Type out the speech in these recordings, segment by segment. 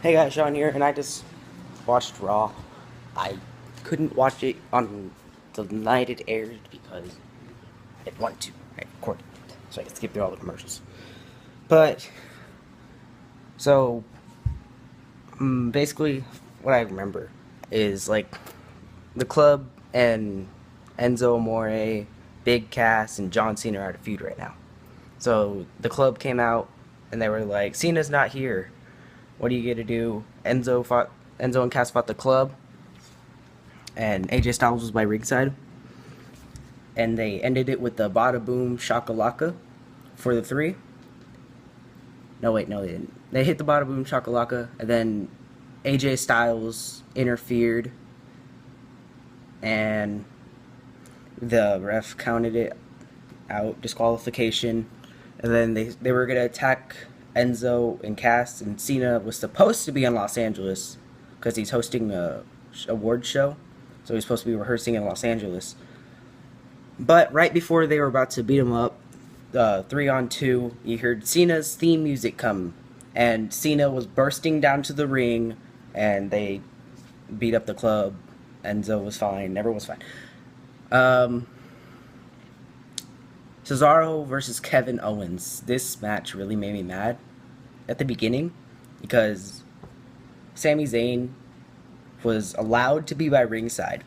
Hey guys, Sean here, and I just watched Raw. I couldn't watch it on the night it aired because I didn't want to. I recorded it, so I could skip through all the commercials. But, so, basically, what I remember is, like, the club and Enzo Amore, Big Cass, and John Cena are at a feud right now. So, the club came out, and they were like, Cena's not here. What are you gonna do? Enzo and Cass fought the club, and AJ Styles was by ringside, and they ended it with the Bada Boom Shakalaka for the three. No, wait, no, they didn't. They hit the Bada Boom Shakalaka, and then AJ Styles interfered, and the ref counted it out, disqualification, and then they were gonna attack Enzo and Cass, and Cena was supposed to be in Los Angeles because he's hosting a award show, so he's supposed to be rehearsing in Los Angeles. But right before they were about to beat him up, 3-on-2, you heard Cena's theme music come, and Cena was bursting down to the ring, and they beat up the club. Enzo was fine, everyone was fine. Cesaro versus Kevin Owens. This match really made me mad at the beginning because Sami Zayn was allowed to be by ringside,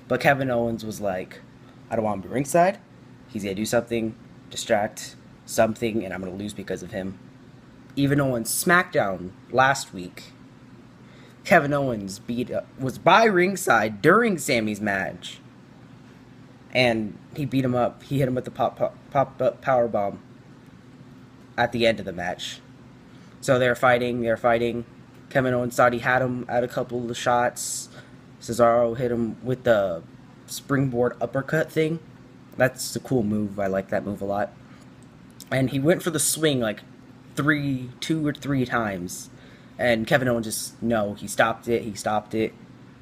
but Kevin Owens was like, I don't want him to be ringside. He's going to do something, distract something, and I'm going to lose because of him. Even though on SmackDown last week, Kevin Owens was by ringside during Sami's match, and he beat him up. He hit him with the pop power bomb at the end of the match. So they're fighting. Kevin Owens thought he had him at a couple of the shots. Cesaro hit him with the springboard uppercut thing. That's a cool move. I like that move a lot. And he went for the swing like two or three times. And Kevin Owens he stopped it. And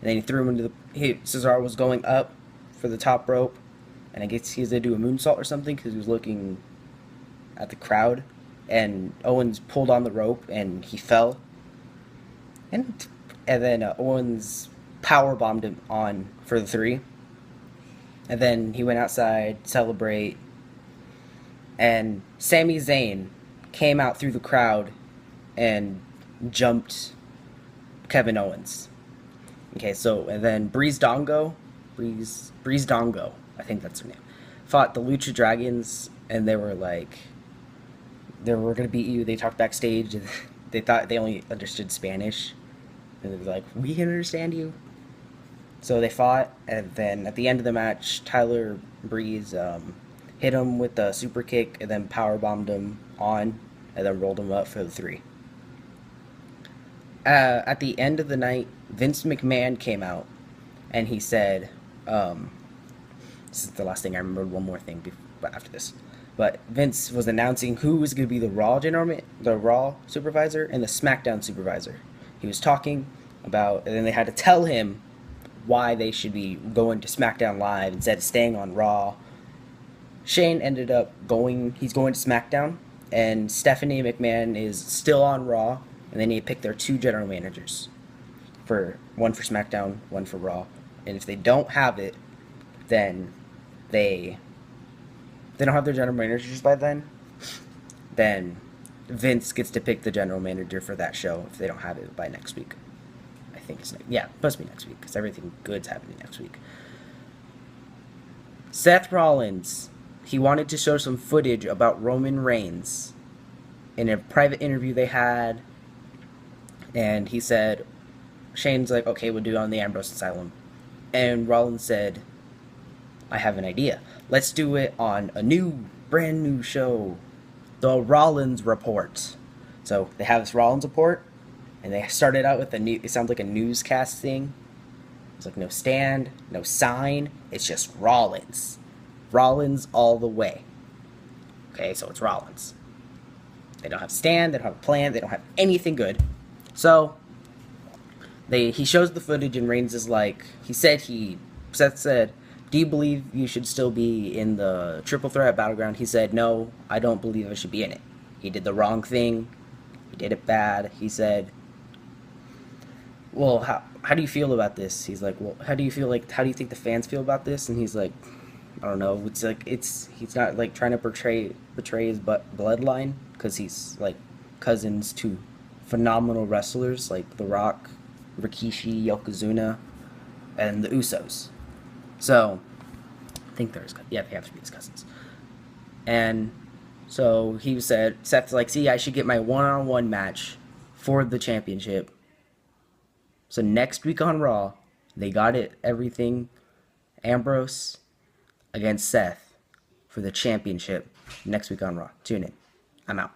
then he threw him into Cesaro was going up for the top rope. And I guess he was going to do a moonsault or something because he was looking at the crowd. And Owens pulled on the rope and he fell. And then Owens power bombed him on for the three. And then he went outside, celebrate. And Sami Zayn came out through the crowd and jumped Kevin Owens. Okay, and then Breeze Dongo, I think that's her name, fought the Lucha Dragons, and they were like, they were going to beat you. They talked backstage, and they thought they only understood Spanish. And they were like, we can understand you. So they fought, and then at the end of the match, Tyler Breeze hit him with the super kick, and then power bombed him on, and then rolled him up for the three. At the end of the night, Vince McMahon came out, and he said, this is the last thing I remember. One more thing after this, but Vince was announcing who was going to be the Raw supervisor and the SmackDown supervisor. He was talking about, and then they had to tell him why they should be going to SmackDown Live instead of staying on Raw. Shane ended up he's going to SmackDown, and Stephanie McMahon is still on Raw, and they need to pick their two general managers. One for SmackDown, one for Raw. And if they don't have it, then they don't have their general managers by then Vince gets to pick the general manager for that show if they don't have it by next week. I think it's supposed to be next week because everything good's happening next week. Seth Rollins, he wanted to show some footage about Roman Reigns in a private interview they had, and he said, Shane's like, okay, we'll do it on the Ambrose Asylum. And Rollins said, I have an idea. Let's do it on a brand new show, The Rollins Report. So they have this Rollins Report, and they started out with it sounds like a newscast thing. It's like no stand, no sign, it's just Rollins. Rollins all the way. Okay, so it's Rollins. They don't have a stand, they don't have a plan, they don't have anything good. So he shows the footage, and Reigns is like, Seth said, do you believe you should still be in the Triple Threat Battleground? He said, no, I don't believe I should be in it. He did the wrong thing. He did it bad. He said, well, how do you feel about this? He's like, well, how do you feel like how do you think the fans feel about this? And he's like, I don't know. It's like he's not like trying to betray his bloodline because he's like cousins to phenomenal wrestlers like The Rock, Rikishi, Yokozuna, and the Usos. So I think they have to be his cousins. And so he said, Seth's like, see, I should get my one-on-one match for the championship. So next week on Raw, they got it everything. Ambrose against Seth for the championship next week on Raw. Tune in. I'm out.